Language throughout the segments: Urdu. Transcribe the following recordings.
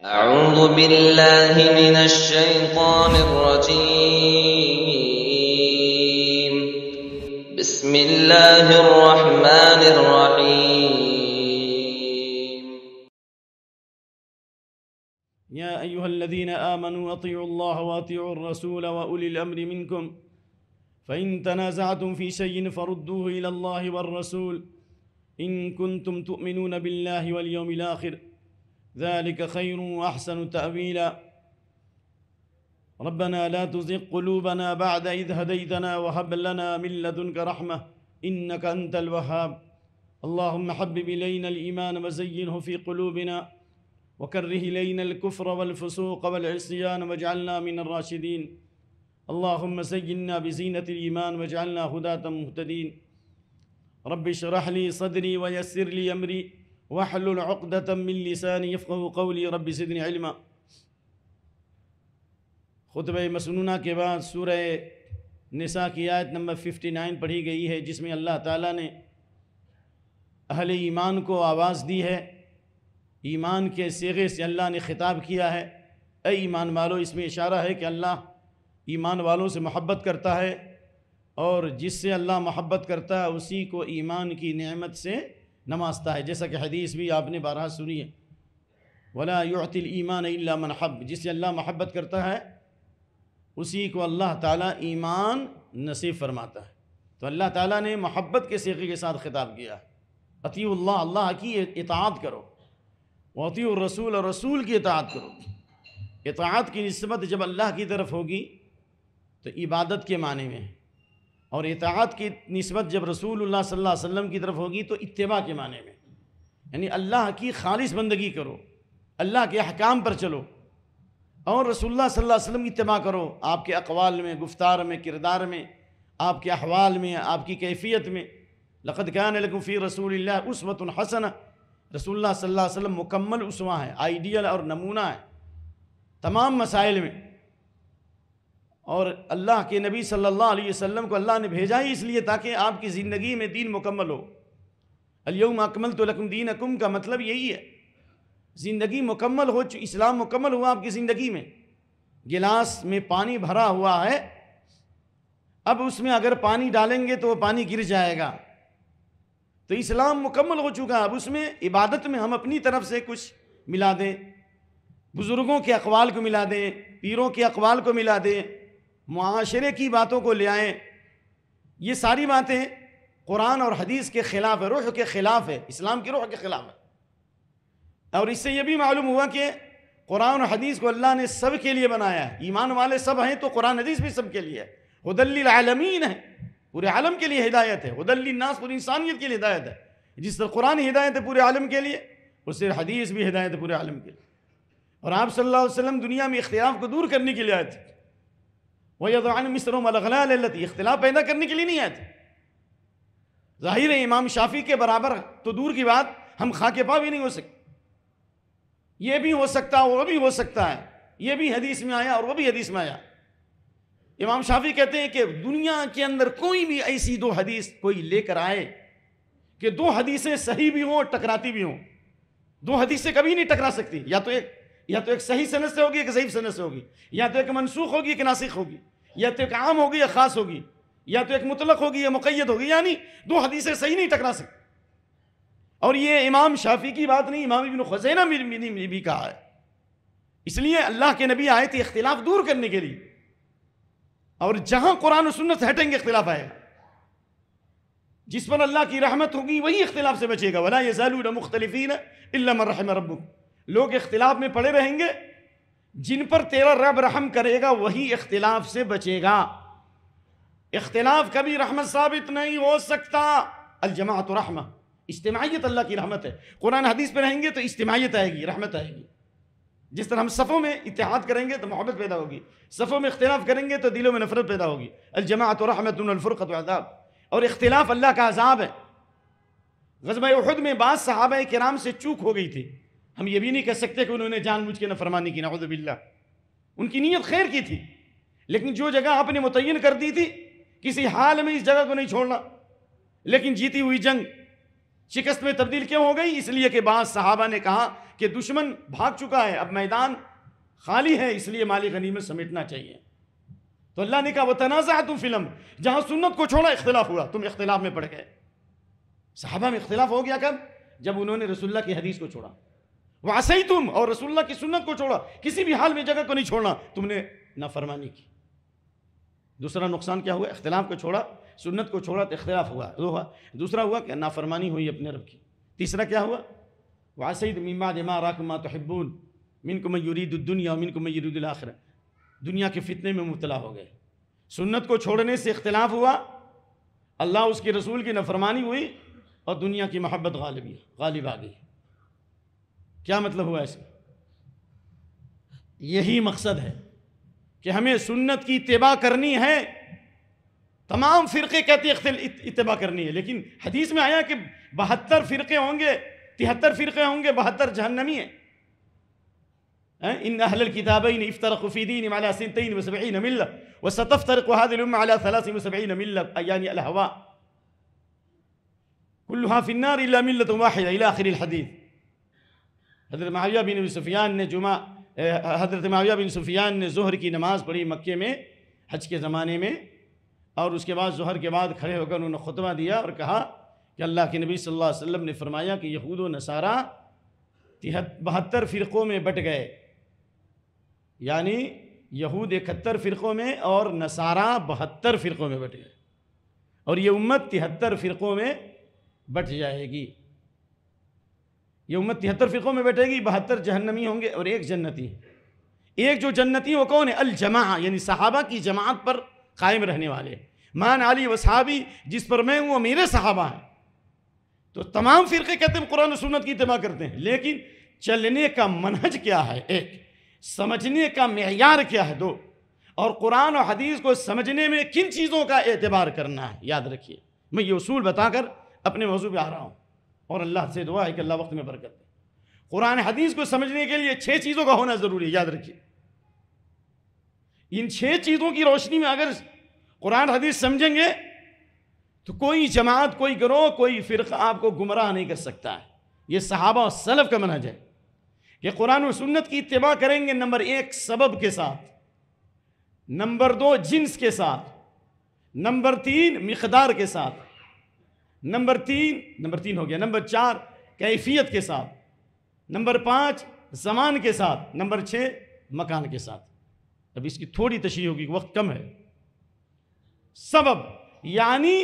أعوذ بالله من الشيطان الرجيم. بسم الله الرحمن الرحيم. يا أيها الذين آمنوا أطيعوا الله وأطيعوا الرسول وأولي الأمر منكم فإن تنازعتم في شيء فردوه إلى الله والرسول إن كنتم تؤمنون بالله واليوم الآخر ذلك خير وأحسن تأويلا ربنا لا تزغ قلوبنا بعد إذ هديتنا وهب لنا من لدنك رحمة إنك أنت الوهاب اللهم حبب إلينا الإيمان وزينه في قلوبنا وكره إلينا الكفر والفسوق والعصيان واجعلنا من الراشدين اللهم زينا بزينة الإيمان واجعلنا هداة مهتدين رب اشرح لي صدري ويسر لي أمري واحلل عقدة من لساني يفقهوا قولی رب زدنی علما۔ خطبہ مسنونہ کے بعد سورہ نساء کی آیت نمبر 59 پڑھی گئی ہے، جس میں اللہ تعالیٰ نے اہل ایمان کو آواز دی ہے۔ ایمان کے صیغے سے اللہ نے خطاب کیا ہے، اے ایمان والو۔ اس میں اشارہ ہے کہ اللہ ایمان والوں سے محبت کرتا ہے، اور جس سے اللہ محبت کرتا ہے اسی کو ایمان کی نعمت سے نوازتا ہے، جیسا کہ حدیث بھی آپ نے بارہا سنی ہے، وَلَا يُعْتِ الْإِيمَانَ إِلَّا مَنْ حَبَّ۔ جس سے اللہ محبت کرتا ہے اسی کو اللہ تعالیٰ ایمان نصیب فرماتا ہے۔ تو اللہ تعالیٰ نے محبت کے صیغے کے ساتھ خطاب کیا، اطیعوا اللہ، اللہ کی اطاعت کرو، وَأَطِیعُوا الرَّسُولَ، اور رسول کی اطاعت کرو۔ اطاعت کی نسبت جب اللہ کی طرف ہوگی تو عبادت کے معنی میں ہے، اور اطاعت کی نسبت جب رسول اللہ صلی اللہ علیہ وسلم کی طرف ہوگی تو اتباع کے معنی میں، یعنی اللہ کی خالص بندگی کرو، اللہ کے احکام پر چلو، اور رسول اللہ صلی اللہ علیہ وسلم کی اتباع کرو، آپ کے اقوال میں، گفتار میں، کردار میں، آپ کے احوال میں، آپ کی کیفیت میں۔ لقد کان لکم فی رسول اللہ اسوۃ حسنہ، رسول اللہ صلی اللہ علیہ وسلم مکمل اسوہ ہے، آئیڈیل اور نمونہ ہے تمام مسائل میں۔ اور اللہ کے نبی صلی اللہ علیہ وسلم کو اللہ نے بھیجا ہی اس لیے تاکہ آپ کی زندگی میں دین مکمل ہو۔ الیوم اکملت لکم دینکم کا مطلب یہی ہے، زندگی مکمل ہو، اسلام مکمل ہوا آپ کی زندگی میں۔ گلاس میں پانی بھرا ہوا ہے، اب اس میں اگر پانی ڈالیں گے تو وہ پانی گر جائے گا، تو اسلام مکمل ہو چکا ہے۔ اب اس میں عبادت میں ہم اپنی طرف سے کچھ ملا دیں، بزرگوں کے اقوال کو ملا دیں، پیروں کے اقوال کو ملا دیں، معاشرے کی باتوں کو لے آئیں، یہ ساری باتیں قرآن اور حدیث کے خلاف ہے، روح کے خلاف ہے، اسلام کی روح کے خلاف ہے۔ اور اس سے یہ بھی معلوم ہوا کہ قرآن اور حدیث کو اللہ نے سب کے لیے بنایا ہے، ایمان والے سب ہیں تو قرآن حدیث بھی سب کے لیے ہے، ھدی للعالمین ہے، پورے عالم کے لیے ہدایت ہے، ھدی للناس، پوری انسانیت کے لیے ہدایت ہے۔ جس طرح قرآن ہدایت ہے پورے عالم کے لیے، اس سے حدیث بھی ہدایت ہے پورے عالم کے لیے۔ اور آپ صلی اللہ علیہ وسلم دنیا میں اختلاف کو دور کرنے کے لیے آئے تھے، وَيَضَعُ عَنْهُمْ إِصْرَهُمْ وَالْأَغْلَالَ الَّتِي، اختلاف پیدا کرنے کے لیے نہیں آئے تھے۔ ظاہر ہے امام شافعی کے برابر تو دور کی بات، ہم خاک پا بھی نہیں ہو سکتے، یہ بھی ہو سکتا ہے وہ بھی ہو سکتا ہے، یہ بھی حدیث میں آیا اور وہ بھی حدیث میں آیا۔ امام شافعی کہتے ہیں کہ دنیا کے اندر کوئی بھی ایسی دو حدیث کوئی لے کر آئے کہ دو حدیثیں صحیح بھی ہوں اور ٹکراتی بھی ہوں، دو حدیثیں کبھی نہیں ٹکرا سکتی، یا تو ایک صحیح سند سے ہوگی، ایک ضعیف سند سے ہوگی، یا تو ایک منسوخ ہوگی ایک ناسخ ہوگی، یا تو ایک عام ہوگی یا خاص ہوگی، یا تو ایک مطلق ہوگی یا مقید ہوگی، یعنی دو حدیثیں صحیح نہیں ٹکرا سکتی۔ اور یہ امام شافعی کی بات نہیں، امام ابن خزیمہ نے بھی کہا ہے۔ اس لیے اللہ کے نبی آئے تھے اختلاف دور کرنے کے لیے، اور جہاں قرآن و سنت سے ہٹیں گے اختلاف آئے گا، جس پر اللہ کی رحمت ہوگی وہی اختلاف سے بچے گا۔ وَلَا يَزَالُونَ مُخْتَلِفِينَ إِلَّا مَن رَحِمَ رَبُّكَ، لوگ اختلاف میں پڑے رہیں گے، جن پر تیرا رب رحم کرے گا وہی اختلاف سے بچے گا۔ اختلاف کبھی رحمت ثابت نہیں ہو سکتا۔ الجماعت رحمہ، اجتماعیت اللہ کی رحمت ہے۔ قرآن حدیث پہ رہیں گے تو اجتماعیت آئے گی، رحمت آئے گی۔ جس طرح ہم صفوں میں اتحاد کریں گے تو محبت پیدا ہوگی، صفوں میں اختلاف کریں گے تو دلوں میں نفرت پیدا ہوگی۔ الجماعت رحمت والفرقۃ عذاب، اور اختلاف اللہ کا عذاب ہے۔ غزوہ احد میں بعض صحابہ کرام سے چوک ہو گئی تھی، ہم یہ بھی نہیں کہہ سکتے کہ انہوں نے جان بوجھ کے نافرمانی کی، نعوذ باللہ، ان کی نیت خیر کی تھی، لیکن جو جگہ آپ نے متعین کر دی تھی کسی حال میں اس جگہ کو نہیں چھوڑنا، لیکن جیتی ہوئی جنگ شکست میں تبدیل کیوں ہو گئی؟ اس لیے کہ بعض صحابہ نے کہا کہ دشمن بھاگ چکا ہے، اب میدان خالی ہے، اس لیے مال غنیمت سمیٹنا چاہیے. تو اللہ نے کہا وَتَنَازَعْتُمْ فِي الْأَمْرِ، جہاں سنت کو چھوڑا اختلاف ہوا، تم اختلاف میں پڑ گئے. صحابہ میں اختلاف ہو گیا کب؟ جب انہوں نے رسول اللہ کی حدیث کو چھوڑا. وَعَصَيْتُمْ، اور رسول اللہ کی سنت کو چھوڑا، کسی بھی حال میں جگہ کو نہیں چھوڑنا، تم نے نافرمانی کی. دوسرا نقصان کیا ہوا؟ اختلاف کو چھوڑا، سنت کو چھوڑا تو اختلاف ہوا. دوسرا ہوا کہ نافرمانی ہوئی اپنے رب کی. تیسرا کیا ہوا؟ وَعَصَيْتُمْ مِن بَعْدِ مَا أَرَاكُم مَا تُحِبُّونَ مِنكُم مَن يُرِيدُ الدُّنْيَا وَمِنكُم مَن يُرِيدُ الْآخِرَةَ، دنیا کے فتنے میں مبتلا ہو گئے. سنت کو چھوڑنے سے اختلاف ہوا، اللہ اس کے رسول کی نافرمانی ہوئی، اور دنیا کی محبت غالب آ گئی. کیا مطلب ہوا اس کا؟ یہی مقصد ہے کہ ہمیں سنت کی اتباع کرنی ہے. تمام فرقے کہتے ہیں اتباع کرنی ہے، لیکن حدیث میں آیا کہ 72 فرقے ہوں گے، 73 فرقے ہوں گے، 72 جہنمی ہیں. ان اہل الکتابین افترقوا فی دینہم علی 72 ملہ وستفترق هذه الامة على 73 ملة یعنی الہوا كلها في النار الا ملة واحدة الى آخر الحدیث. حضرت معاویہ بن سفیان نے ظہر کی نماز پڑھی مکے میں حج کے زمانے میں، اور اس کے بعد ظہر کے بعد کھڑے ہو کر انہوں نے خطبہ دیا اور کہا کہ اللہ کے نبی صلی اللہ علیہ وسلم نے فرمایا کہ یہود و نصارہ 72 فرقوں میں بٹ گئے، یعنی یہود 71 فرقوں میں اور نصارہ 72 فرقوں میں بٹ گئے، اور یہ امت 73 فرقوں میں بٹ جائے گی. یہ امت 73 فرقوں میں بیٹھے گی، 72 جہنمی ہوں گے اور ایک جنتی. ایک جو جنتی وہ کون ہے؟ الجماعہ، یعنی صحابہ کی جماعت پر قائم رہنے والے. مان علی و صحابی، جس پر میں ہوں وہ میرے صحابہ ہیں. تو تمام فرقے کہتے ہیں قرآن و سنت کی اتباع کرتے ہیں، لیکن چلنے کا منہج کیا ہے؟ ایک، سمجھنے کا معیار کیا ہے؟ دو، اور قرآن و حدیث کو سمجھنے میں کن چیزوں کا اعتبار کرنا ہے؟ یاد رکھیے، میں یہ اصول بتا کر اپنے موضوع پہ آ رہا ہوں، اور اللہ سے دعا ہے کہ اللہ وقت میں برکت دے. قرآن حدیث کو سمجھنے کے لیے 6 چیزوں کا ہونا ضروری ہے، یاد رکھیے. ان 6 چیزوں کی روشنی میں اگر قرآن حدیث سمجھیں گے تو کوئی جماعت، کوئی گروہ، کوئی فرقہ آپ کو گمراہ نہیں کر سکتا ہے. یہ صحابہ و سلف کا منہج ہے کہ قرآن و سنت کی اتباع کریں گے. نمبر 1 سبب کے ساتھ، نمبر 2 جنس کے ساتھ، نمبر 3 مقدار کے ساتھ، نمبر 3 ہو گیا، نمبر 4 کیفیت کے ساتھ، نمبر 5 زمان کے ساتھ، نمبر 6 مکان کے ساتھ. اب اس کی تھوڑی تشریح ہوگی، وقت کم ہے. سبب یعنی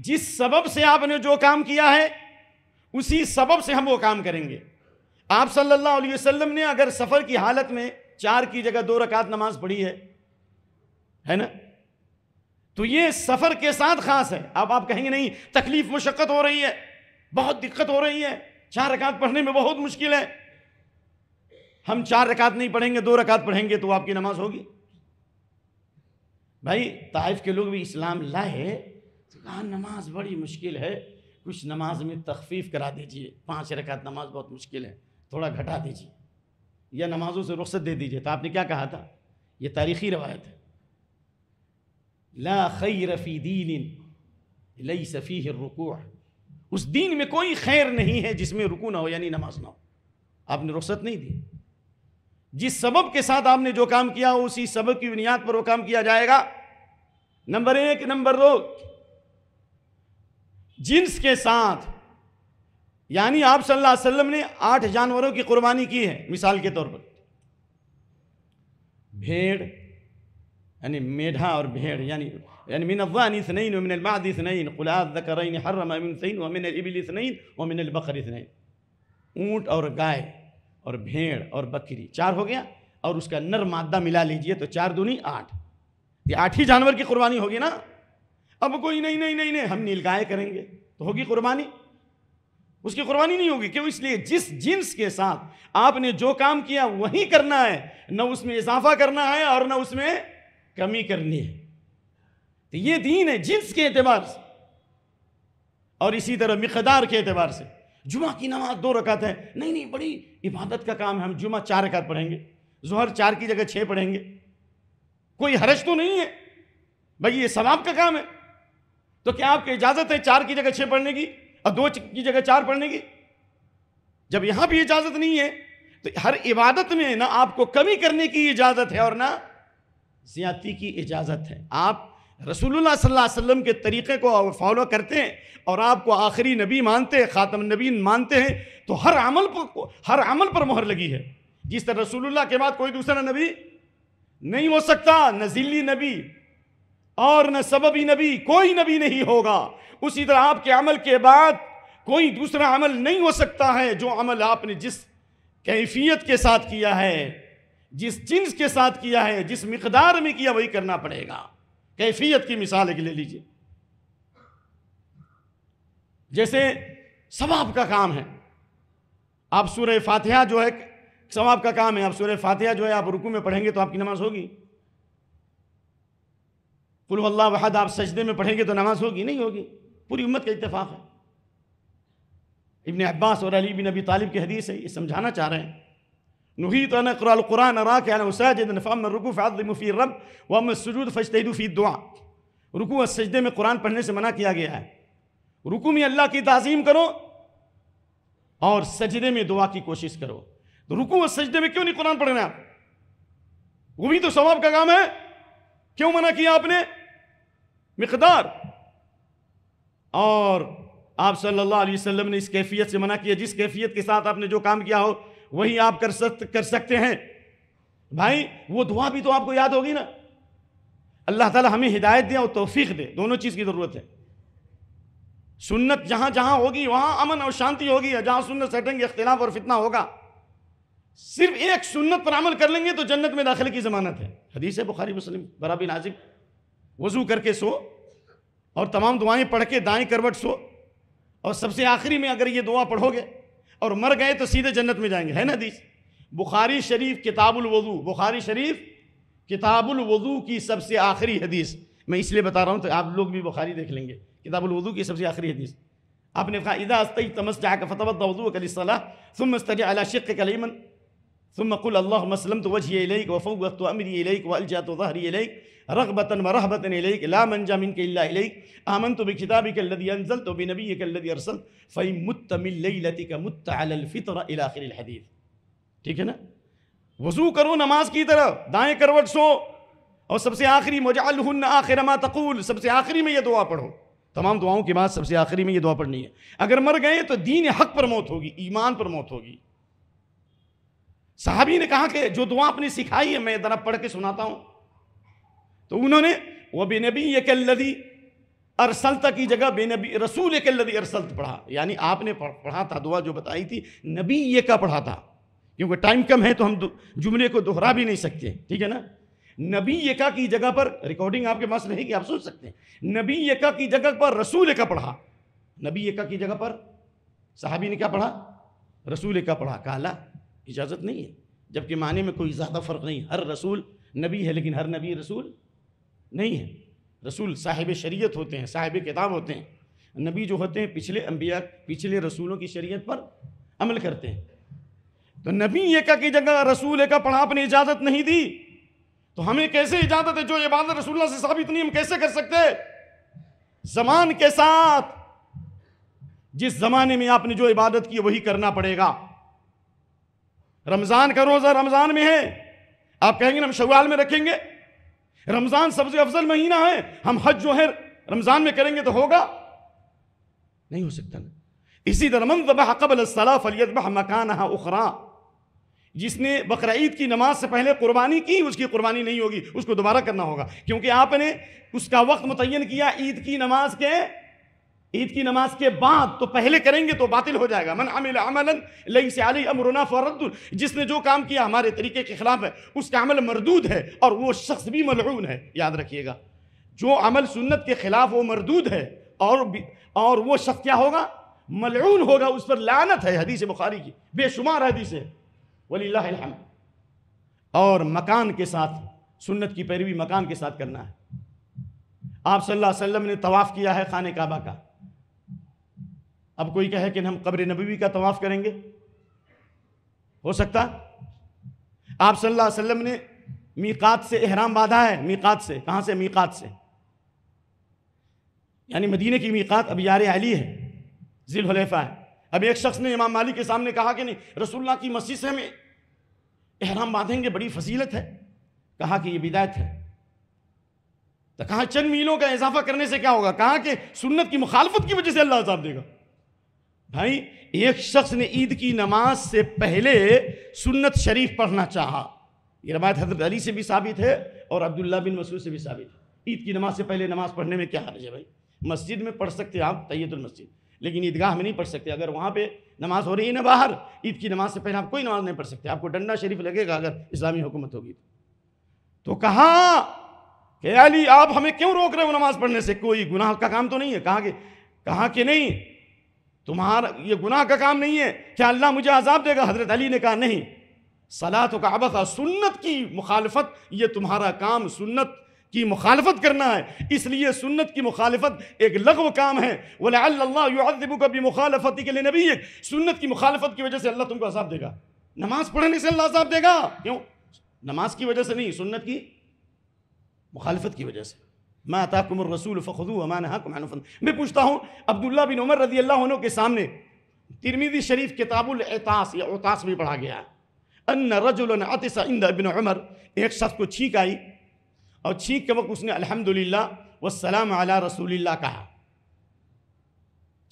جس سبب سے آپ نے جو کام کیا ہے اسی سبب سے ہم وہ کام کریں گے. آپ صلی اللہ علیہ وسلم نے اگر سفر کی حالت میں 4 کی جگہ 2 رکعت نماز پڑھی ہے نا، تو یہ سفر کے ساتھ خاص ہے. اب آپ کہیں گے نہیں، تکلیف مشقت ہو رہی ہے، بہت دقت ہو رہی ہے، 4 رکعت پڑھنے میں بہت مشکل ہے. ہم 4 رکعت نہیں پڑھیں گے، 2 رکعت پڑھیں گے تو آپ کی نماز ہوگی. بھائی طائف کے لوگ بھی اسلام لائے تو کہا نماز بڑی مشکل ہے، کچھ نماز میں تخفیف کرا دیجئے، 5 رکعت نماز بہت مشکل ہے، تھوڑا گھٹا دیجئے یا نمازوں سے رخصت دے دیجئے. تو آپ نے کیا کہا تھا؟ یہ تاریخی روایت ہے، لا خیر فی دین لیس فیہ الرکوع، اس دین میں کوئی خیر نہیں ہے جس میں رکوع نہ ہو، یعنی نماز نہ ہو. آپ نے رخصت نہیں دی. جس سبب کے ساتھ آپ نے جو کام کیا ہو اسی سبب کی بنیاد پر وہ کام کیا جائے گا. نمبر 1. نمبر 2 جنس کے ساتھ، یعنی آپ صلی اللہ علیہ وسلم نے 8 جانوروں کی قربانی کی ہے. مثال کے طور پر بھیڑ، یعنی میڈھا اور بھیڑ، یعنی من الضأن 2 ومن المعز 2 قل الذكرين حرم ام الانثيين ومن الابل 2 ومن البقر 2. اونٹ اور گائے اور بھیڑ اور بکری 4 ہو گیا، اور اس کا نر مادہ ملا لیجئے تو 4 دونی 8. یہ 8 ہی جانور کی قربانی ہوگی نا. اب کوئی نہیں ہم نیل گائے کریں گے تو ہوگی قربانی؟ اس کی قربانی نہیں ہوگی. کیوں؟ اس لیے جس جنس کے ساتھ آپ نے جو کام کیا وہی کرنا ہے، نہ اس میں اضافہ کرنا ہے اور نہ اس میں کمی کرنی ہے. تو یہ دین ہے جنس کے اعتبار سے، اور اسی طرح مقدار کے اعتبار سے. جمعہ کی نماز 2 رکعت ہے، نہیں بڑی عبادت کا کام ہے، ہم جمعہ 4 رکعت پڑھیں گے، ظہر 4 کی جگہ 6 پڑھیں گے، کوئی حرج تو نہیں ہے بھائی، یہ ثواب کا کام ہے. تو کیا آپ کی اجازت ہے 4 کی جگہ 6 پڑھنے کی اور 2 کی جگہ 4 پڑھنے کی؟ جب یہاں بھی اجازت نہیں ہے تو ہر عبادت میں نہ آپ کو کمی کرنے کی اجازت ہے اور نہ زیادتی کی اجازت ہے. آپ رسول اللہ صلی اللہ علیہ وسلم کے طریقے کو فالو کرتے ہیں اور آپ کو آخری نبی مانتے ہیں, خاتم النبیین مانتے ہیں, تو ہر عمل پر مہر لگی ہے. جس طرح رسول اللہ کے بعد کوئی دوسرا نبی نہیں ہو سکتا, نہ ذلی نبی اور نہ سببی نبی, کوئی نبی نہیں ہوگا. اسی طرح آپ کے عمل کے بعد کوئی دوسرا عمل نہیں ہو سکتا ہے. جو عمل آپ نے جس کیفیت کے ساتھ کیا ہے, جس جنس کے ساتھ کیا ہے, جس مقدار میں کیا, وہی کرنا پڑے گا. کیفیت کی مثال ایک لے لیجئے. جیسے ثواب کا کام ہے, آپ سورہ فاتحہ جو ہے ثواب کا کام ہے, آپ سورہ فاتحہ جو ہے آپ رکوع میں پڑھیں گے تو آپ کی نماز ہوگی. قل هو اللہ احد آپ سجدے میں پڑھیں گے تو نماز ہوگی نہیں ہوگی. پوری امت کا اتفاق ہے. ابن عباس اور علی بن ابی طالب کی حدیث ہے, یہ سمجھانا چاہ رہے ہیں. نہیت ان اقرأ القرآن راکعا وساجدا فاما الرکوع فعظموا فيه الرب واما السجود فاجتهدوا فيه الدعاء. رکوع اور سجدے میں قرآن پڑھنے سے منع کیا گیا ہے. رکوع میں اللہ کی تعظیم کرو اور سجدے میں دعا کی کوشش کرو. تو رکوع اور سجدے میں کیوں نہیں قرآن پڑھنا آپ؟ وہ بھی تو ثواب کا کام ہے. کیوں منع کیا آپ نے؟ مقدار. اور آپ صلی اللہ علیہ وسلم نے اس کیفیت سے منع کیا جس کیفیت کے ساتھ آپ نے جو کام کیا ہو وہی آپ کر سکتے ہیں. بھائی وہ دعا بھی تو آپ کو یاد ہوگی نا. اللہ تعالی ہمیں ہدایت دے اور توفیق دے, دونوں چیز کی ضرورت ہے. سنت جہاں جہاں ہوگی وہاں امن اور شانتی ہوگی, جہاں سنت سے ہٹیں گے اختلاف اور فتنہ ہوگا. صرف ایک سنت پر عمل کر لیں گے تو جنت میں داخلے کی ضمانت ہے. حدیث ہے بخاری مسلم, برا بن عازب, وضو کر کے سو اور تمام دعائیں پڑھ کے دائیں کروٹ سو, اور سب سے آخری میں اگر یہ دعا پڑھو گے اور مر گئے تو سیدھے جنت میں جائیں گے. ہے نا حدیث بخاری شریف کتاب الوضو, بخاری شریف کتاب الوضو کی سب سے آخری حدیث. میں اس لیے بتا رہا ہوں تو آپ لوگ بھی بخاری دیکھ لیں گے. کتاب الوضو کی سب سے آخری حدیث آپ نے کہا اذا استيت مسجعك فتوضا وضوءك للصلاه ثم استجع على شقك الايمن ثم قل اللهم اسلمت وجهي اليك وفوضت امري اليك والجات ظهري اليك رغبة ورهبة اليك لا منجا منك الا اليك آمنت بكتابك الذي انزلت وبنبيك الذي ارسلت فإن مت من ليلتك مت على الفطر الى اخر الحديث. ٹھیک ہے نا. وضو کرو نماز کی طرح, دائیں کروٹ سو, اور سب سے آخری وجعلهن آخر ما تقول, سب سے آخری میں یہ دعا پڑھو. تمام دعاؤں کے بعد سب سے آخری میں یہ دعا پڑھنی ہے. اگر مر گئے تو دین حق پر موت ہوگی, ایمان پر موت ہوگی. صحابی نے کہا کہ جو دعا اپنی سکھائی ہے میں ذرا پڑھ کے سناتا ہوں. تو انہوں نے وَبِنَبِيِّكَ الَّذِي أَرْسَلْتَ کی جگہ رسولِكَ الَّذِي أَرْسَلْتَ پڑھا. یعنی آپ نے پڑھا تھا دعا جو بتائی تھی نبی یہ کا پڑھا تھا, کیونکہ ٹائم کم ہے تو ہم جملے کو دہرا بھی نہیں سکتے. ٹھیک ہے نا. نبی یکا کی جگہ پر, ریکارڈنگ آپ کے پاس نہیں کہ آپ سن سکتے ہیں, نبی یکا کی جگہ پر رسول کا پڑھا. نبی یکا کی جگہ پر صحابی نے کیا پڑھا؟ رسول کا پڑھا. کہا لا, اجازت نہیں ہے, جبکہ معنی میں کوئی زیادہ فرق نہیں. ہر رسول نبی ہے لیکن ہر نبی رسول نہیں ہے. رسول صاحب شریعت ہوتے ہیں, صاحب کتاب ہوتے ہیں. نبی جو ہوتے ہیں پچھلے انبیاء, پچھلے رسولوں کی شریعت پر عمل کرتے ہیں. تو نبی یکا کی جگہ رسول کا پڑھا, آپ نے اجازت نہیں دی. تو ہمیں کیسے اجازت ہے؟ جو عبادت رسول اللہ سے ثابت نہیں ہم کیسے کر سکتے؟ زمان کے ساتھ, جس زمانے میں آپ نے جو عبادت کی وہی کرنا پڑے گا. رمضان کا روزہ رمضان میں ہے, آپ کہیں گے ہم شوال میں رکھیں گے. رمضان سب سے افضل مہینہ ہے, ہم حج جو ہے رمضان میں کریں گے تو ہوگا نہیں ہو سکتا نا. اسی طرح من ذبح قبل الصلاة فلیذبح مکانها اخرى, جس نے بقرہ عید کی نماز سے پہلے قربانی کی اس کی قربانی نہیں ہوگی, اس کو دوبارہ کرنا ہوگا, کیونکہ آپ نے اس کا وقت متعین کیا عید کی نماز کے بعد. تو پہلے کریں گے تو باطل ہو جائے گا. من عمل عملا لیس علیہ امرنا فرد, جس نے جو کام کیا ہمارے طریقے کے خلاف ہے اس کا عمل مردود ہے, اور وہ شخص بھی ملعون ہے. یاد رکھیے گا, جو عمل سنت کے خلاف وہ مردود ہے, اور وہ شخص کیا ہوگا؟ ملعون ہوگا, اس پر لعنت ہے. حدیث بخاری کی بے شمار حدیث ہے, وللہ الحمد. اور مکان کے ساتھ, سنت کی پیروی مکان کے ساتھ کرنا ہے. آپ صلی اللہ علیہ وسلم نے طواف کیا ہے خانہ کعبہ کا. اب کوئی کہے کہ ہم قبر نبوی کا طواف کریں گے, ہو سکتا؟ آپ صلی اللہ علیہ وسلم نے میقات سے احرام باندھا ہے. میقات سے, کہاں سے؟ میقات سے, یعنی مدینہ کی میقات اب یار علی ہے, ذی الحلیفہ ہے. اب ایک شخص نے امام مالک کے سامنے کہا کہ نہیں, رسول اللہ کی مسجد سے ہمیں احرام باندھیں گے بڑی فضیلت ہے، کہا کہ یہ بدعت ہے۔ تو کہا چند میلوں کا اضافہ کرنے سے کیا ہوگا؟ کہا کہ سنت کی مخالفت کی وجہ سے اللہ عذاب دے گا۔ بھائی ایک شخص نے عید کی نماز سے پہلے سنت شریف پڑھنا چاہا، یہ روایت حضرت علی سے بھی ثابت ہے اور عبداللہ بن مسعود سے بھی ثابت ہے۔ عید کی نماز سے پہلے نماز پڑھنے میں کیا حرج ہے بھائی؟ مسجد میں پڑھ سکتے آپ تحیۃ المسجد، لیکن عیدگاہ میں نہیں پڑھ سکتے۔ اگر وہاں پہ نماز ہو رہی ہے نا باہر، عید کی نماز سے پہلے آپ کوئی نماز نہیں پڑھ سکتے، آپ کو ڈنڈا شریف لگے گا اگر اسلامی حکومت ہوگی تو۔ کہا کہ علی آپ ہمیں کیوں روک رہے ہو نماز پڑھنے سے؟ کوئی گناہ کا کام تو نہیں ہے؟ کہا کہ نہیں، تمہارا یہ گناہ کا کام نہیں ہے، کیا اللہ مجھے عذاب دے گا؟ حضرت علی نے کہا نہیں، صلاۃ کا عبث، سنت کی مخالفت یہ تمہارا کام، سنت کی مخالفت کرنا ہے، اس لیے سنت کی مخالفت ایک لغو کام ہے۔ وَلَعَلَّ اللَّهُ يُعَذِّبُكَ بِمُخَالَفَتِكَ لِنَبِيِّكَ، سنت کی مخالفت کی وجہ سے اللہ تم کو عذاب دے گا۔ نماز پڑھنے سے اللہ عذاب دے گا؟ کیوں؟ نماز کی وجہ سے نہیں، سنت کی مخالفت کی وجہ سے۔ مَا آتَاكُمُ الرَّسُولُ فَخُذُوهُ وَمَا نَهَاكُمْ عَنْهُ فَانتَهُوا۔ میں پوچھتا ہوں عبداللہ بن عمر رضی اللہ عنہ کے سامنے ترمذی شریف کتاب العطاس یا عطاس بھی پڑھا گیا ہے، ان رجلا عطس عند ابن عمر، ایک شخص کو چھینک آئی اور چھینک کے وقت اس نے الحمدللہ والسلام علی رسول اللہ کہا۔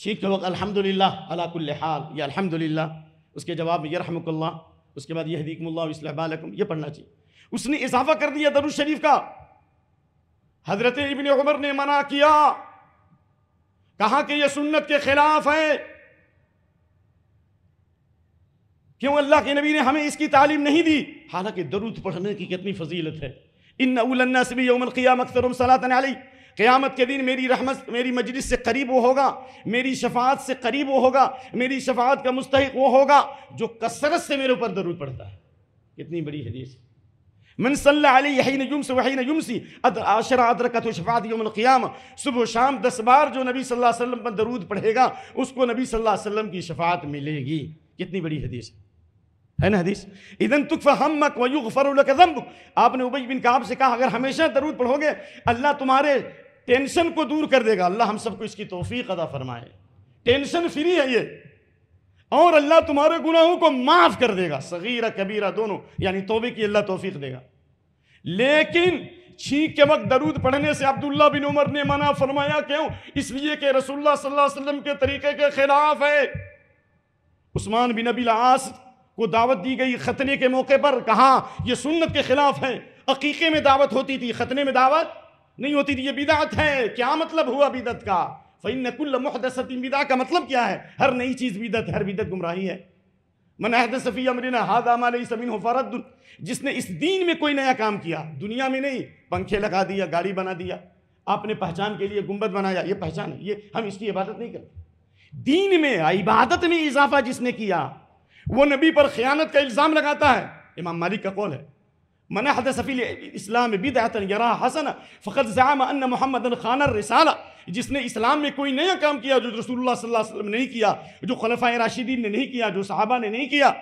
چھینک کے وقت الحمدللہ علی کل حال یا الحمدللہ، اس کے جواب میں یرحمک اللہ، اس کے بعد یہدیکم اللہ ویصلح بالکم، یہ پڑھنا چاہیے۔ اس نے اضافہ کر دیا درود شریف کا۔ حضرت ابن عمر نے منع کیا، کہا کہ یہ سنت کے خلاف ہے۔ کیوں اللہ کے نبی نے ہمیں اس کی تعلیم نہیں دی؟ حالانکہ درود پڑھنے کی کتنی فضیلت ہے۔ ان اول الناس بیوم القیامہ اکثرهم صلاۃ علی، قیامت کے دن میری رحمت میری مجلس سے قریب وہ ہوگا، میری شفاعت سے قریب وہ ہوگا، میری شفاعت کا مستحق وہ ہوگا جو کثرت سے میرے اوپر درود پڑھتا ہے۔ کتنی بڑی حدیث۔ من صلی علی حین یمسی وحین یمسی عشر ادرکت شفاعت یوم القیامہ، صبح و شام 10 بار جو نبی صلی اللہ علیہ وسلم پر درود پڑھے گا اس کو نبی صلی اللہ علیہ وسلم کی شفاعت ملے گی۔ کتنی بڑی حدیث ہے نا حدیث۔ اذن تکفی ہمک ویغفر لک ذنبک، آپ نے ابی بن کعب سے کہا اگر ہمیشہ درود پڑھو گے اللہ تمہارے ٹینشن کو دور کر دے گا۔ اللہ ہم سب کو اس کی توفیق عطا فرمائے۔ ٹینشن فری ہے یہ، اور اللہ تمہارے گناہوں کو معاف کر دے گا، صغیرہ کبیرہ دونوں، یعنی توبے کی اللہ توفیق دے گا۔ لیکن چھینک کے وقت درود پڑھنے سے عبداللہ بن عمر نے منع فرمایا۔ کیوں؟ اس لیے کہ رسول اللہ صلی اللہ علیہ وسلم کے طریقے کے خلاف ہے۔ عثمان بن ابی العاص کو دعوت دی گئی ختنے کے موقع پر، کہا یہ سنت کے خلاف ہے۔ عقیقے میں دعوت ہوتی تھی، ختنے میں دعوت نہیں ہوتی تھی، یہ بدعت ہے۔ کیا مطلب ہوا بدعت کا؟ فَإِنَّ كُلَّ مُحْدَثَةٍ بِدْعَةٍ کا مطلب کیا ہے؟ ہر نئی چیز بدعت، ہر بدعت گمراہی ہے۔ من احدث فی امرنا ھذا ما لیس منہ فرد، جس نے اس دین میں کوئی نیا کام کیا، دنیا میں نہیں، پنکھے لگا دیا، گاڑی بنا دیا، آپ نے پہچان کے لیے گنبد بنایا، یہ پہچان ہے، یہ ہم اس کی عبادت نہیں کرتے۔ دین میں عبادت میں اضافہ جس نے کیا وہ نبی پر خیانت کا الزام لگاتا ہے۔ امام مالک کا قول ہے من احدث فی الاسلام بدعۃ یراھا حسنہ فقد زعم ان محمدا خان الرسالہ، جس نے اسلام میں کوئی نیا کام کیا جو رسول اللہ صلی اللہ علیہ وسلم نے نہیں کیا، جو خلفائے راشدین نے نہیں کیا، جو صحابہ نے نہیں کیا،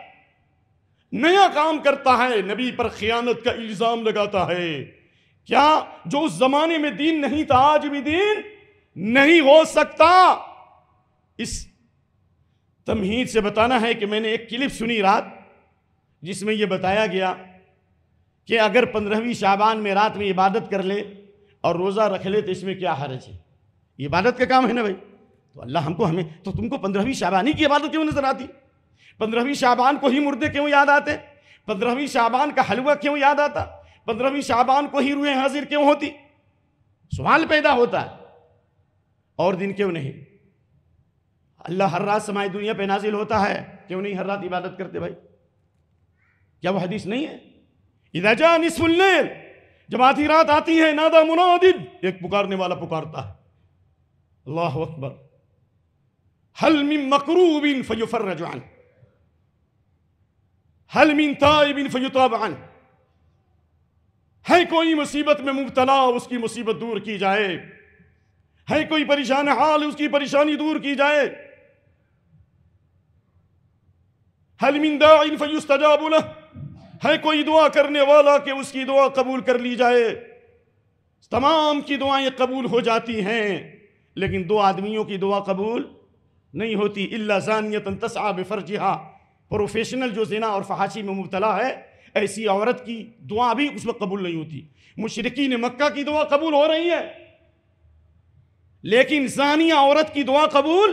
نیا کام کرتا ہے، نبی پر خیانت کا الزام لگاتا ہے۔ کیا جو اس زمانے میں دین نہیں تھا آج بھی دین نہیں ہو سکتا؟ اس تمہید سے بتانا ہے کہ میں نے ایک کلپ سنی رات جس میں یہ بتایا گیا کہ اگر 15ویں شعبان میں رات میں عبادت کر لے اور روزہ رکھ لے تو اس میں کیا حرج ہے؟ یہ عبادت کا کام ہے نا بھائی۔ تو اللہ ہمیں تو تم کو 15ویں شعبانی کی عبادت کیوں نظر آتی؟ 15ویں شعبان کو ہی مردے کیوں یاد آتے؟ 15ویں شعبان کا حلوہ کیوں یاد آتا؟ 15ویں شعبان کو ہی روح حاضر کیوں ہوتی؟ سوال پیدا ہوتا ہے، اور دن کیوں نہیں؟ اللہ ہر رات سمائے دنیا پہ نازل ہوتا ہے، کیوں نہیں ہر رات عبادت کرتے بھائی؟ کیا وہ حدیث نہیں ہے؟ اذا جاء نصف اللیل، جب آدھی رات آتی ہے، نادا مناد، ایک پکارنے والا پکارتا ہے، اللہ اکبر، هل من مکروب فیفرج عنہ، هل من تائب فیتاب عنہ، ہے کوئی مصیبت میں مبتلا اس کی مصیبت دور کی جائے، ہے کوئی پریشان حال اس کی پریشانی دور کی جائے، هل من داع فیستجاب له، ہے کوئی دعا کرنے والا کہ اس کی دعا قبول کر لی جائے۔ تمام کی دعائیں قبول ہو جاتی ہیں، لیکن 2 آدمیوں کی دعا قبول نہیں ہوتی۔ الا زانیۃ تسعی بفرجہا، پروفیشنل جو زنا اور فحاشی میں مبتلا ہے، ایسی عورت کی دعا بھی اس وقت قبول نہیں ہوتی. مشرکین مکہ کی دعا قبول ہو رہی ہے لیکن زانیہ عورت کی دعا قبول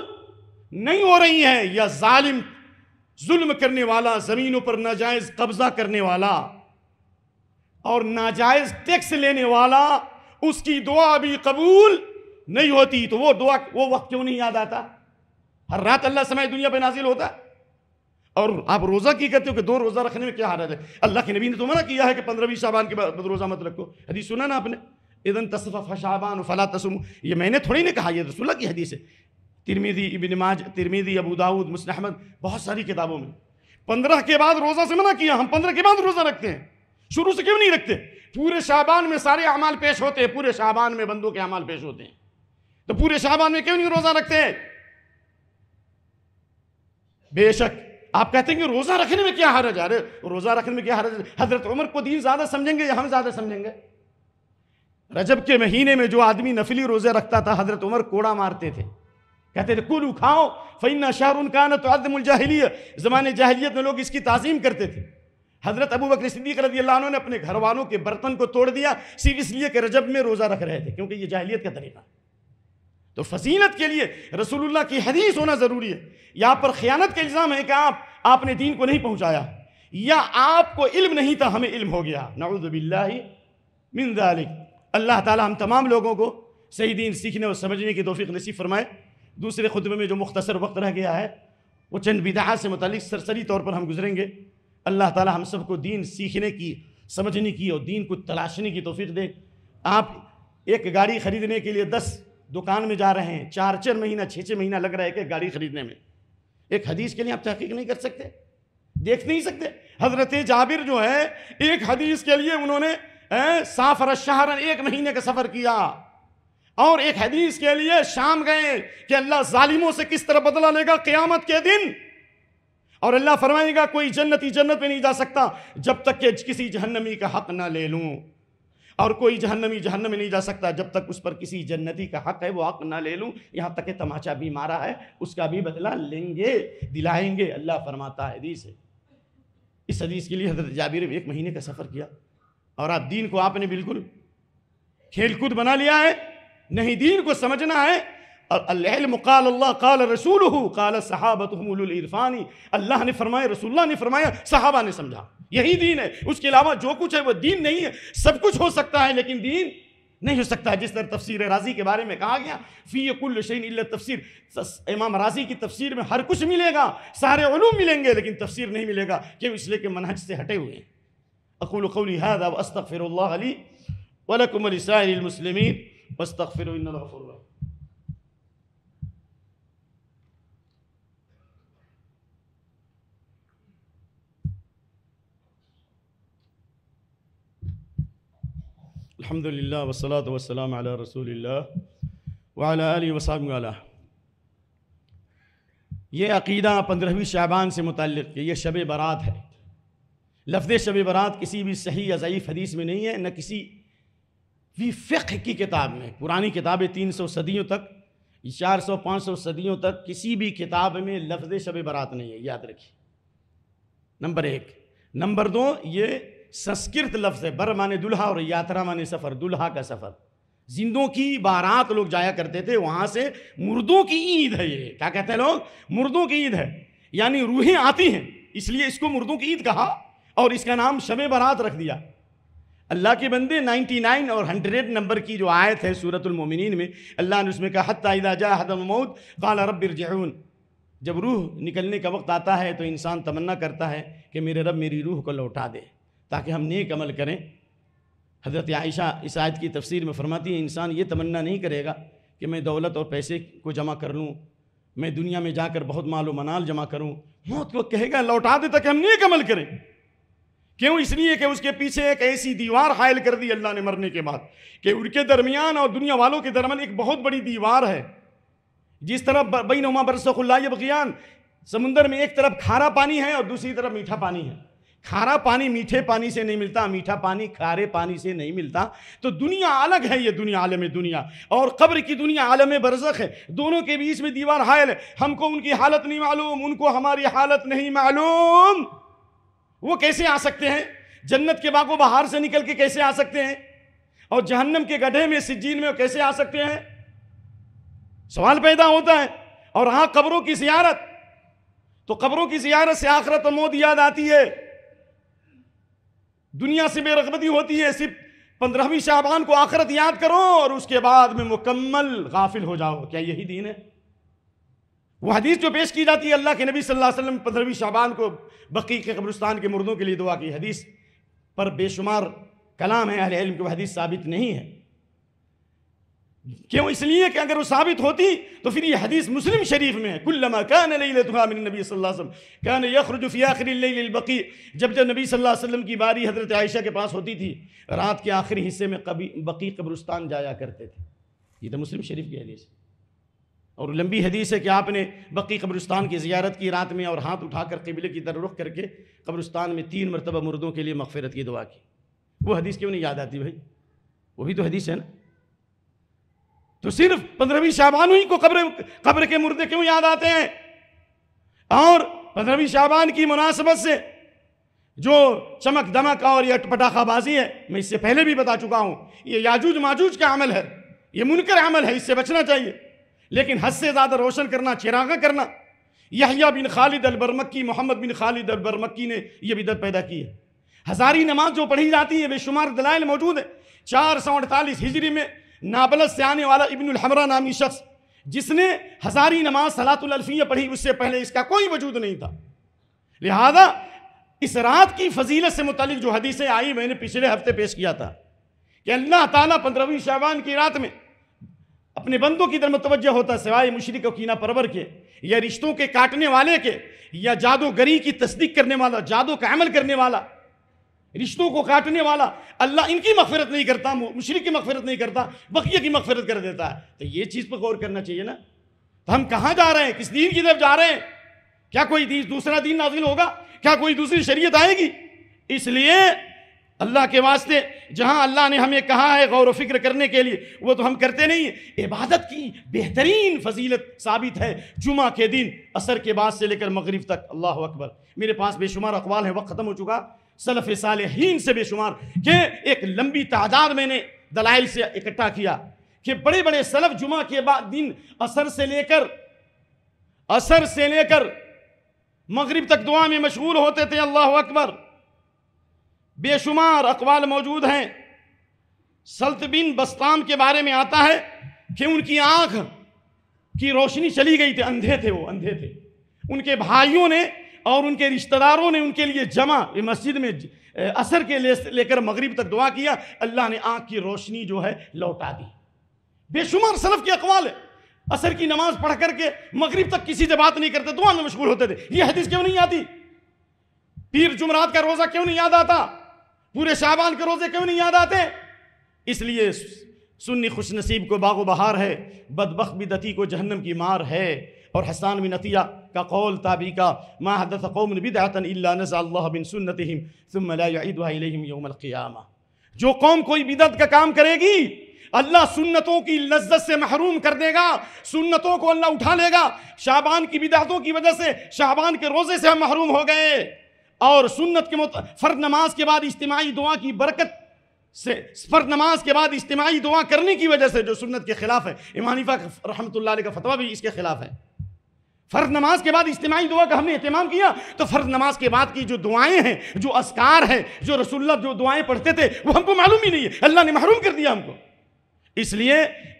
نہیں ہو رہی ہے. یا ظالم ظلم کرنے والا, زمینوں پر ناجائز قبضہ کرنے والا اور ناجائز ٹیکس لینے والا, اس کی دعا بھی قبول نہیں ہوتی. تو وہ دعا, وہ وقت کیوں نہیں یاد آتا؟ ہر رات اللہ سمائے دنیا پہ نازل ہوتا ہے. اور آپ روزہ کی کہتے ہو کہ 2 روزہ رکھنے میں کیا حرج ہے؟ اللہ کے نبی نے تو منع کیا ہے کہ 15 شعبان کے بعد روزہ مت رکھو. حدیث سنا نا آپ نے, اذن تصفف شعبان فلا تصوموا. یہ میں نے تھوڑی نے کہا, یہ رسول اللہ کی حدیث ہے. ترمذی, ابن ماجہ, ترمذی, ابو داؤد, مسند احمد, بہت ساری کتابوں میں 15 کے بعد روزہ سے منع کیا. ہم 15 کے بعد روزہ رکھتے ہیں, شروع سے کیوں نہیں رکھتے؟ پورے شعبان میں سارے اعمال پیش ہوتے ہیں, پورے شعبان میں بندوں کے اعمال پیش ہوتے ہیں, تو پورے شعبان میں کیوں نہیں روزہ رکھتے؟ بے شک آپ کہتے ہیں کہ روزہ رکھنے میں کیا حرج ہے. ارے روزہ رکھنے میں کیا حرج ہے؟ حضرت عمر کو دین زیادہ سمجھیں گے یا ہم زیادہ سمجھیں گے؟ رجب کے مہینے میں جو آدمی نفلی روزے رکھتا تھا حضرت عمر کوڑا مارتے تھے, کہتے تھے کلو کھاؤ فإن شہر کان تعظم الجاہلیہ. زمانے جاہلیت میں لوگ اس کی تعظیم کرتے تھے. حضرت ابو بکر صدیق رضی اللہ عنہ نے اپنے گھر والوں کے برتن کو توڑ دیا صرف اس لیے کہ رجب میں روزہ رکھ رہے تھے, کیونکہ یہ جاہلیت کا طریقہ. تو فضیلت کے لیے رسول اللہ کی حدیث ہونا ضروری ہے. یہاں پر خیانت کا الزام ہے کہ آپ نے دین کو نہیں پہنچایا, یا آپ کو علم نہیں تھا, ہمیں علم ہو گیا. نعوذ باللہ من ذالک. اللہ تعالی ہم تمام لوگوں کو صحیح دین سیکھنے اور سمجھنے کی توفیق نصیب فرمائے. دوسرے خطبے میں جو مختصر وقت رہ گیا ہے وہ چند بدعات سے متعلق سرسری طور پر ہم گزریں گے. اللہ تعالی ہم سب کو دین سیکھنے کی, سمجھنے کی اور دین کو تلاشنے کی توفیق دے. آپ ایک گاڑی خریدنے کے لیے 10 دکان میں جا رہے ہیں, 4 مہینہ 6 مہینہ لگ رہا ہے کہ گاڑی خریدنے میں. ایک حدیث کے لیے آپ تحقیق نہیں کر سکتے, دیکھ نہیں سکتے؟ حضرت جابر جو ہے ایک حدیث کے لیے انہوں نے سافر الشہر 1 مہینے کا سفر کیا, اور ایک حدیث کے لیے شام گئے کہ اللہ ظالموں سے کس طرح بدلہ لے گا قیامت کے دن. اور اللہ فرمائے گا کوئی جنتی جنت میں نہیں جا سکتا جب تک کہ کسی جہنمی کا حق نہ لے لوں, اور کوئی جہنمی جہنم میں نہیں جا سکتا جب تک اس پر کسی جنتی کا حق ہے وہ حق نہ لے لوں. یہاں تک کہ تماچا بھی مارا ہے اس کا بھی بدلہ لیں گے, دلائیں گے. اللہ فرماتا ہے, حدیث ہے. اس حدیث کے لیے حضرت جابر 1 مہینے کا سفر کیا, اور آپ دین کو آپ نے بالکل کھیل کود بنا لیا ہے. نہیں, دین کو سمجھنا ہے. العلم قال اللہ قال رسولہ قال صحابتہم اولو العرفان. اللہ نے فرمایا, رسول اللہ نے فرمایا, صحابہ نے سمجھا. یہی دین ہے. اس کے علاوہ جو کچھ ہے وہ دین نہیں ہے. سب کچھ ہو سکتا ہے لیکن دین نہیں ہو سکتا. جس طرح تفسیر رازی کے بارے میں کہا گیا فی کل شیء الا التفسیر, امام رازی کی تفسیر میں ہر کچھ ملے گا, سارے علوم ملیں گے, لیکن تفسیر نہیں ملے گا. کیوں؟ اس لیے کہ منہج سے ہٹے ہوئے ہیں. اقول قولی ھذا واستغفر اللہ لی ولکم ولسائر المسلمین واستغفروا انہ الغفور الرحیم. الحمدللہ والصلاة والسلام علی رسول اللہ وعلی آلہ وصحبہ وعلیہ. یہ عقیدہ 15ویں شعبان سے متعلق ہے, یہ شب برات ہے. لفظ شب برات کسی بھی صحیح یا ضعیف حدیث میں نہیں ہے, نہ کسی بھی فقہ کی کتاب میں. پرانی کتابیں 300 صدیوں تک, 400-500 صدیوں تک کسی بھی کتاب میں لفظ شب برات نہیں ہے, یاد رکھیے. نمبر 1. نمبر 2, یہ سنسکرت لفظ ہے. بر مانے دلہا اور یاترا مانے سفر, دلہا کا سفر. زندوں کی بارات لوگ جایا کرتے تھے, وہاں سے مردوں کی عید ہے. یہ کیا کہتے ہیں لوگ؟ مردوں کی عید ہے, یعنی روحیں آتی ہیں, اس لیے اس کو مردوں کی عید کہا اور اس کا نام شب برات رکھ دیا. اللہ کے بندے 99 اور 100 نمبر کی جو آیت ہے سورۃ المومنین میں, اللہ نے اس میں کہا حتی اذا جاء احدهم الموت قال رب ارجعون. جب روح نکلنے کا وقت آتا ہے تو انسان تمنا کرتا ہے کہ میرے رب میری روح کو لوٹا دے تاکہ ہم نیک عمل کریں. حضرت عائشہ اس آیت کی تفسیر میں فرماتی ہیں انسان یہ تمنا نہیں کرے گا کہ میں دولت اور پیسے کو جمع کر لوں, میں دنیا میں جا کر بہت مال و منال جمع کروں. موت کو کہے گا لوٹا دے تاکہ ہم نیک عمل کریں. کیوں؟ اس لیے کہ اس کے پیچھے ایک ایسی دیوار حائل کر دی اللہ نے مرنے کے بعد کہ ان کے درمیان اور دنیا والوں کے درمیان ایک بہت بڑی دیوار ہے. جس طرح بینہما برزخ لا یبغیان, سمندر میں ایک طرف کھارا پانی ہے اور دوسری طرف میٹھا پانی ہے. کھارا پانی میٹھے پانی سے نہیں ملتا, میٹھا پانی کھارے پانی سے نہیں ملتا. تو دنیا الگ ہے, یہ دنیا عالم دنیا, اور قبر کی دنیا عالم برزخ ہے. دونوں کے بیچ میں دیوار حائل ہے. ہم کو ان کی حالت نہیں معلوم, ان کو ہماری حالت نہیں معلوم. وہ کیسے آ سکتے ہیں؟ جنت کے باغ و بہار سے نکل کے کیسے آ سکتے ہیں اور جہنم کے گڈھے میں سجین میں کیسے آ سکتے ہیں؟ سوال پیدا ہوتا ہے۔ اور ہاں قبروں کی زیارت، تو قبروں کی زیارت سے آخرت و موت یاد آتی ہے، دنیا سے بے رغبتی ہوتی ہے۔ صرف 15ویں شعبان کو آخرت یاد کرو اور اس کے بعد میں مکمل غافل ہو جاؤ۔ کیا یہی دین ہے؟ وہ حدیث جو پیش کی جاتی ہے اللہ کے نبی صلی اللہ علیہ وسلم 15ویں شعبان کو بقیع کے قبرستان کے مردوں کے لیے دعا کی، حدیث پر بے شمار کلام ہے اہل علم کی، وہ حدیث ثابت نہیں ہے۔ کیوں؟ اس لیے کہ اگر وہ ثابت ہوتی تو پھر یہ حدیث مسلم شریف میں ہے، کلما کان لیلتها من النبی صلی اللہ علیہ وسلم کان یخرج فی آخر اللیل البقیع، جب نبی صلی اللہ علیہ وسلم کی باری حضرت عائشہ کے پاس ہوتی تھی رات کے آخری حصے میں بقیع قبرستان جایا کرتے تھے۔ یہ تو مسلم شریف کی حدیث ہے، اور لمبی حدیث ہے کہ آپ نے بقیع قبرستان کی زیارت کی رات میں اور ہاتھ اٹھا کر قبلے کی طرف رخ کر کے قبرستان میں 3 مرتبہ مردوں کے لیے مغفرت کی دعا کی۔ وہ حدیث کیوں نہیں یاد آتی بھائی؟ وہی تو حدیث ہے نا۔ تو صرف 15ویں شعبان ہی کو قبر کے مردے کیوں یاد آتے ہیں؟ اور 15ویں شعبان کی مناسبت سے جو چمک دمک اور یہ پٹاخہ بازی ہے، میں اس سے پہلے بھی بتا چکا ہوں، یہ یاجوج ماجوج کا عمل ہے، یہ منکر عمل ہے، اس سے بچنا چاہیے۔ لیکن حد سے زیادہ روشن کرنا، چراغاں کرنا، یحییٰ بن خالد البرمکی، محمد بن خالد البرمکی نے یہ بدعت پیدا کی ہے۔ ہزاری نماز جو پڑھی جاتی ہے، بے شمار دلائل موجود ہے۔ 448 ہجری میں نابلد سے آنے والا ابن الحمرہ نامی شخص جس نے ہزاری نماز صلاۃ الالفیہ پڑھی، اس سے پہلے اس کا کوئی وجود نہیں تھا۔ لہذا اس رات کی فضیلت سے متعلق جو حدیثیں آئی میں نے پچھلے ہفتے پیش کیا تھا کہ اللہ تعالیٰ 15ویں شعبان کی رات میں اپنے بندوں کی طرف متوجہ ہوتا ہے، سوائے مشرک و کینہ پرور کے یا رشتوں کے کاٹنے والے کے یا جادوگری کی تصدیق کرنے والا، جادو کا عمل کرنے والا، رشتوں کو کاٹنے والا۔ اللہ ان کی مغفرت نہیں کرتا، مشرک کی مغفرت نہیں کرتا، بقیہ کی مغفرت کر دیتا ہے۔ تو یہ چیز پر غور کرنا چاہیے نا۔ تو ہم کہاں جا رہے ہیں؟ کس دین کی طرف جا رہے ہیں؟ کیا کوئی دوسرا دین نازل ہوگا؟ کیا کوئی دوسری شریعت آئے گی؟ اس لیے اللہ کے واسطے جہاں اللہ نے ہمیں کہا ہے غور و فکر کرنے کے لیے، وہ تو ہم کرتے نہیں ہیں۔ عبادت کی بہترین فضیلت ثابت ہے جمعہ کے دن عصر کے بعد سے لے کر مغرب تک۔ اللہ اکبر! میرے پاس بے شمار اقوال ہیں، وقت ختم ہو چکا، سلف صالحین سے بے شمار، کہ ایک لمبی تعداد میں نے دلائل سے اکٹھا کیا کہ بڑے بڑے سلف جمعہ کے بعد دن عصر سے لے کر مغرب تک دعا میں مشغول ہوتے تھے۔ اللہ اکبر! بے شمار اقوال موجود ہیں۔ سلط بن بسطام کے بارے میں آتا ہے کہ ان کی آنکھ کی روشنی چلی گئی تھی، اندھے تھے، وہ اندھے تھے۔ ان کے بھائیوں نے اور ان کے رشتہ داروں نے ان کے لیے جمع مسجد میں عصر کے لے کر مغرب تک دعا کیا، اللہ نے آنکھ کی روشنی جو ہے لوٹا دی۔ بے شمار سلف کے اقوال ہے۔ عصر کی نماز پڑھ کر کے مغرب تک کسی سے بات نہیں کرتے، دعا میں مشغول ہوتے تھے۔ یہ حدیث کیوں نہیں آتی؟ پیر جمعرات کا روزہ کیوں نہیں یاد آتا؟ پورے شعبان کے روزے کیوں نہیں یاد آتے؟ اس لیے سنی خوش نصیب کو باغ و بہار ہے، بدبخت بدعتی کو جہنم کی مار ہے۔ اور حسان بن عطیہ کا قول تابعی کا، ما حدث قوم بدعۃ الا نزع اللہ من سنتهم ثم لا يعيدها الیہم یوم القیامہ۔ جو قوم کوئی بدعت کا کام کرے گی، اللہ سنتوں کی لذت سے محروم کر دے گا، سنتوں کو اللہ اٹھا لے گا۔ شعبان کی بدعتوں کی وجہ سے شعبان کے روزے سے ہم محروم ہو گئے، اور سنت کے فرض نماز کے بعد اجتماعی دعا کی برکت سے، فرض نماز کے بعد اجتماعی دعا کرنے کی وجہ سے جو سنت کے خلاف ہے، امام حنیفہ رحمۃ اللہ علیہ کا فتویٰ بھی اس کے خلاف ہے۔ فرض نماز کے بعد اجتماعی دعا کا ہم نے اہتمام کیا، تو فرض نماز کے بعد کی جو دعائیں ہیں، جو اذکار ہیں، جو رسول اللہ جو دعائیں پڑھتے تھے، وہ ہم کو معلوم ہی نہیں ہے، اللہ نے محروم کر دیا ہم کو۔ اس لیے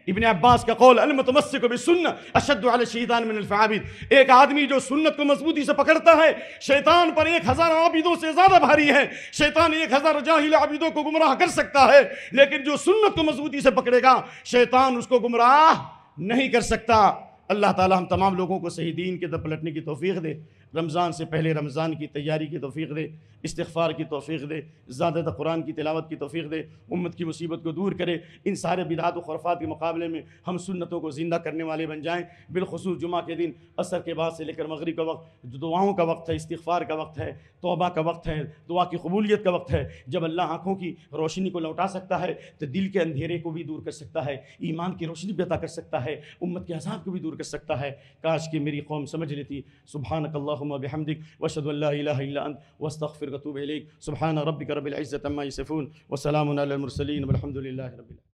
ابن عباس کا قول، المتمسک بالسنہ اشد علی الشیطان من الف عابد، ایک آدمی جو سنت کو مضبوطی سے پکڑتا ہے شیطان پر 1000 عابدوں سے زیادہ بھاری ہے۔ شیطان 1000 جاہل عابدوں کو گمراہ کر سکتا ہے، لیکن جو سنت کو مضبوطی سے پکڑے گا شیطان اس کو گمراہ نہیں کر سکتا۔ اللہ تعالی ہم تمام لوگوں کو صحیح دین کے طرف پلٹنے کی توفیق دے، رمضان سے پہلے رمضان کی تیاری کی توفیق دے، استغفار کی توفیق دے، زیادہ قرآن کی تلاوت کی توفیق دے، امت کی مصیبت کو دور کرے۔ ان سارے بدعات و خرافات کے مقابلے میں ہم سنتوں کو زندہ کرنے والے بن جائیں۔ بالخصوص جمعہ کے دن عصر کے بعد سے لے کر مغرب کا وقت جو دعاؤں کا وقت ہے، استغفار کا وقت ہے، توبہ کا وقت ہے، دعا کی قبولیت کا وقت ہے، جب اللہ آنکھوں کی روشنی کو لوٹا سکتا ہے تو دل کے اندھیرے کو بھی دور کر سکتا ہے، ایمان کی روشنی بھی عطا کر سکتا ہے، امت کے عذاب کو بھی دور کر سکتا ہے۔ کاش کہ میری قوم سمجھ لیتی۔ سبحانک اللہ اللہم وبحمدک واشہد ان لا الہ الا انت واستغفرک واتوب الیک سبحان ربک رب العزۃ عما یصفون وسلام علی المرسلین والحمد للہ رب العالمین.